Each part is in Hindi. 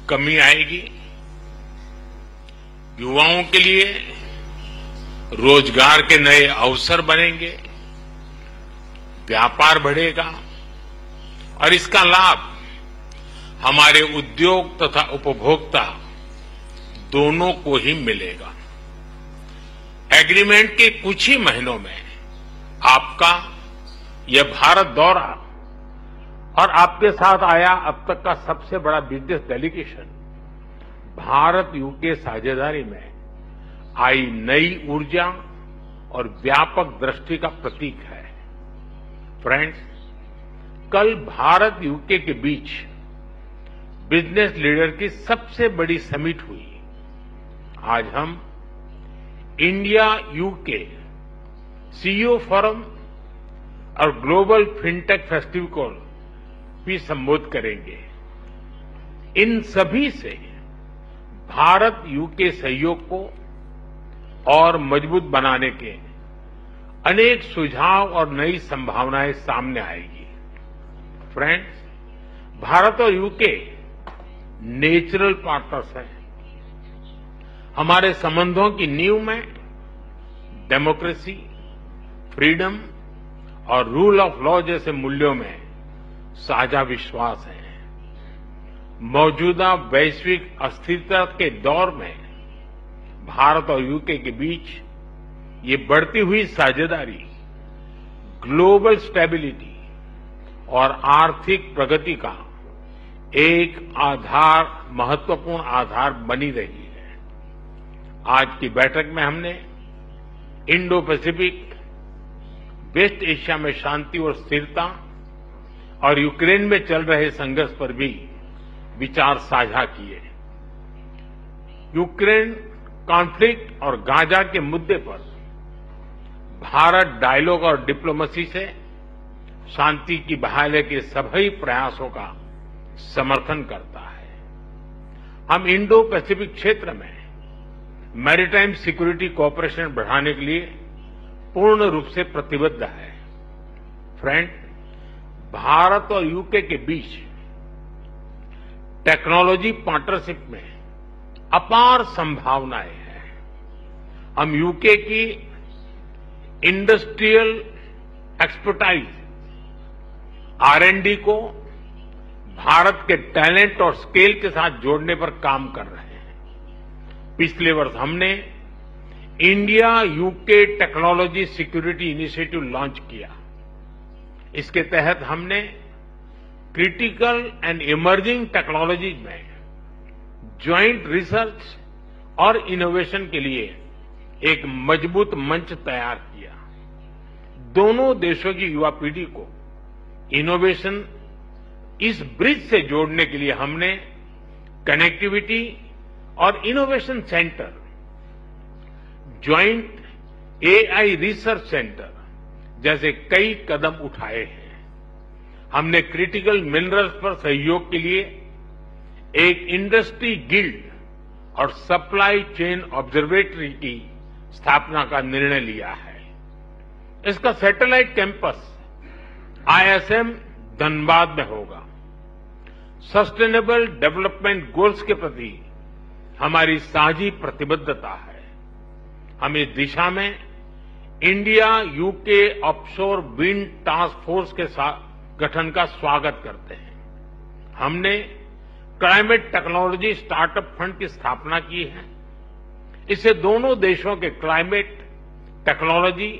कमी आएगी, युवाओं के लिए रोजगार के नए अवसर बनेंगे, व्यापार बढ़ेगा और इसका लाभ हमारे उद्योग तथा उपभोक्ता दोनों को ही मिलेगा। एग्रीमेंट के कुछ ही महीनों में आपका यह भारत दौरा और आपके साथ आया अब तक का सबसे बड़ा बिजनेस डेलीगेशन भारत यूके साझेदारी में आई नई ऊर्जा और व्यापक दृष्टि का प्रतीक है। फ्रेंड्स, कल भारत यूके के बीच बिजनेस लीडर की सबसे बड़ी समिट हुई। आज हम इंडिया यूके सीईओ फोरम और ग्लोबल फिनटेक फेस्टिवल को भी संबोधित करेंगे। इन सभी से भारत यूके सहयोग को और मजबूत बनाने के अनेक सुझाव और नई संभावनाएं सामने आएगी। फ्रेंड्स, भारत और यूके नेचुरल पार्टनर्स हैं। हमारे संबंधों की नींव में डेमोक्रेसी, फ्रीडम और रूल ऑफ लॉ जैसे मूल्यों में साझा विश्वास है। मौजूदा वैश्विक अस्थिरता के दौर में भारत और यूके के बीच ये बढ़ती हुई साझेदारी ग्लोबल स्टेबिलिटी और आर्थिक प्रगति का एक महत्वपूर्ण आधार बनी रही है। आज की बैठक में हमने इंडो पैसिफिक, वेस्ट एशिया में शांति और स्थिरता और यूक्रेन में चल रहे संघर्ष पर भी विचार साझा किए। यूक्रेन कॉन्फ्लिक्ट और गाजा के मुद्दे पर भारत डायलॉग और डिप्लोमेसी से शांति की बहाली के सभी प्रयासों का समर्थन करता है। हम इंडो पैसिफिक क्षेत्र में मैरीटाइम सिक्योरिटी कोऑपरेशन बढ़ाने के लिए पूर्ण रूप से प्रतिबद्ध है। फ्रेंड, भारत और यूके के बीच टेक्नोलॉजी पार्टनरशिप में अपार संभावनाएं हैं। हम यूके की इंडस्ट्रियल एक्सपर्टाइज R&D को भारत के टैलेंट और स्केल के साथ जोड़ने पर काम कर रहे हैं। पिछले वर्ष हमने India UK technology security initiative launch किया। इसके तहत हमने क्रिटिकल एंड इमर्जिंग टेक्नोलॉजीज में ज्वाइंट रिसर्च और इनोवेशन के लिए एक मजबूत मंच तैयार किया। दोनों देशों की युवा पीढ़ी को इनोवेशन इस ब्रिज से जोड़ने के लिए हमने कनेक्टिविटी और innovation centre, joint AI research centre जैसे कई कदम उठाए हैं। हमने क्रिटिकल मिनरल्स पर सहयोग के लिए एक इंडस्ट्री गिल्ड और सप्लाई चेन ऑब्जर्वेटरी की स्थापना का निर्णय लिया है। इसका सैटेलाइट कैंपस ISM धनबाद में होगा। सस्टेनेबल डेवलपमेंट गोल्स के प्रति हमारी साझी प्रतिबद्धता है। हम इस दिशा में India UK offshore wind task force के गठन का स्वागत करते हैं। हमने क्लाइमेट टेक्नोलॉजी स्टार्टअप फंड की स्थापना की है। इससे दोनों देशों के क्लाइमेट टेक्नोलॉजी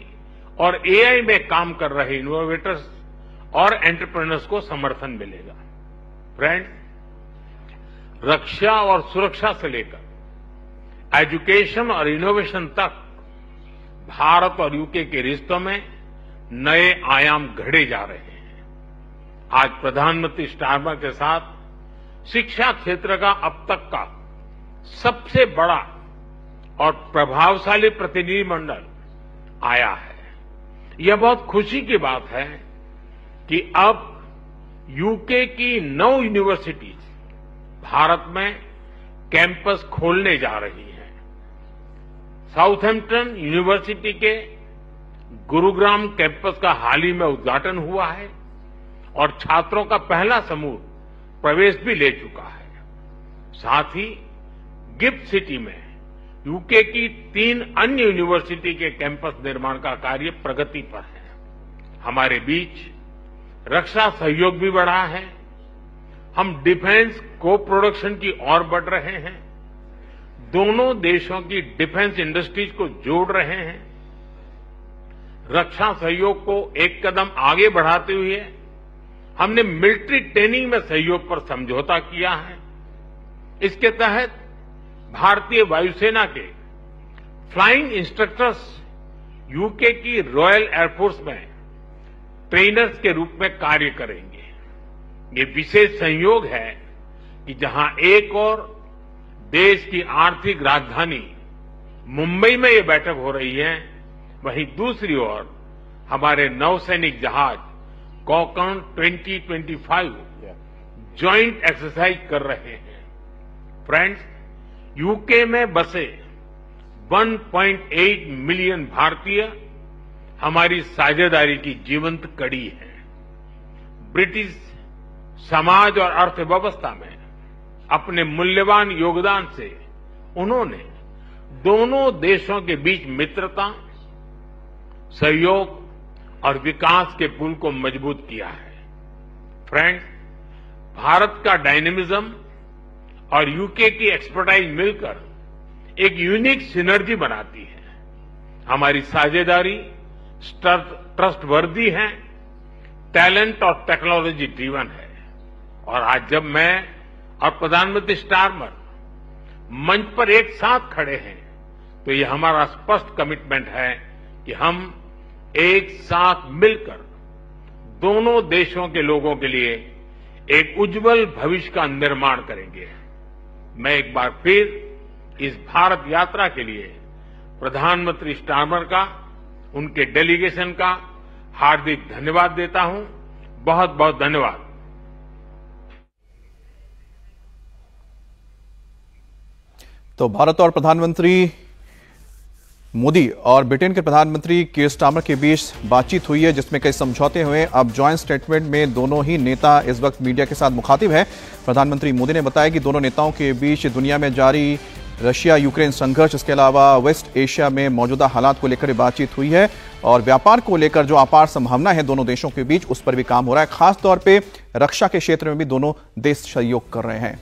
और AI में काम कर रहे इनोवेटर्स और एंटरप्रेन्योर्स को समर्थन मिलेगा। फ्रेंड, रक्षा और सुरक्षा से लेकर एजुकेशन और इनोवेशन तक भारत और यूके के रिश्तों में नए आयाम घड़े जा रहे हैं। आज प्रधानमंत्री स्टारमर के साथ शिक्षा क्षेत्र का अब तक का सबसे बड़ा और प्रभावशाली प्रतिनिधिमंडल आया है। यह बहुत खुशी की बात है कि अब यूके की 9 यूनिवर्सिटीज भारत में कैंपस खोलने जा रही हैं। साउथहैम्पटन यूनिवर्सिटी के गुरुग्राम कैंपस का हाल ही में उद्घाटन हुआ है और छात्रों का पहला समूह प्रवेश भी ले चुका है। साथ ही गिफ्ट सिटी में यूके की 3 अन्य यूनिवर्सिटी के कैंपस निर्माण का कार्य प्रगति पर है। हमारे बीच रक्षा सहयोग भी बढ़ा है। हम डिफेंस को प्रोडक्शन की ओर बढ़ रहे हैं। दोनों देशों की डिफेंस इंडस्ट्रीज को जोड़ रहे हैं। रक्षा सहयोग को एक कदम आगे बढ़ाते हुए हमने मिलिट्री ट्रेनिंग में सहयोग पर समझौता किया है। इसके तहत भारतीय वायुसेना के फ्लाइंग इंस्ट्रक्टर्स यूके की रॉयल एयरफोर्स में ट्रेनर्स के रूप में कार्य करेंगे। ये विशेष संयोग है कि जहां एक और देश की आर्थिक राजधानी मुंबई में ये बैठक हो रही है, वहीं दूसरी ओर हमारे नौसैनिक जहाज कॉकन 2025 ज्वाइंट एक्सरसाइज कर रहे हैं। फ्रेंड्स, यूके में बसे 1.8 मिलियन भारतीय हमारी साझेदारी की जीवंत कड़ी है। ब्रिटिश समाज और अर्थव्यवस्था में अपने मूल्यवान योगदान से उन्होंने दोनों देशों के बीच मित्रता, सहयोग और विकास के पुल को मजबूत किया है। फ्रेंड्स, भारत का डायनेमिज्म और यूके की एक्सपर्टाइज मिलकर एक यूनिक सिनर्जी बनाती है। हमारी साझेदारी ट्रस्टवर्दी है, टैलेंट और टेक्नोलॉजी ड्रिवन है। और आज जब मैं और प्रधानमंत्री स्टारमर मंच पर एक साथ खड़े हैं, तो ये हमारा स्पष्ट कमिटमेंट है कि हम एक साथ मिलकर दोनों देशों के लोगों के लिए एक उज्जवल भविष्य का निर्माण करेंगे। मैं एक बार फिर इस भारत यात्रा के लिए प्रधानमंत्री स्टारमर का, उनके डेलीगेशन का हार्दिक धन्यवाद देता हूं। बहुत बहुत धन्यवाद। तो भारत और प्रधानमंत्री मोदी और ब्रिटेन के प्रधानमंत्री कीर स्टारमर के बीच बातचीत हुई है, जिसमें कई समझौते हुए। अब जॉइंट स्टेटमेंट में दोनों ही नेता इस वक्त मीडिया के साथ मुखातिब है। प्रधानमंत्री मोदी ने बताया कि दोनों नेताओं के बीच दुनिया में जारी रशिया यूक्रेन संघर्ष, इसके अलावा वेस्ट एशिया में मौजूदा हालात को लेकर बातचीत हुई है और व्यापार को लेकर जो अपार संभावना है दोनों देशों के बीच, उस पर भी काम हो रहा है। खास तौर पर रक्षा के क्षेत्र में भी दोनों देश सहयोग कर रहे हैं।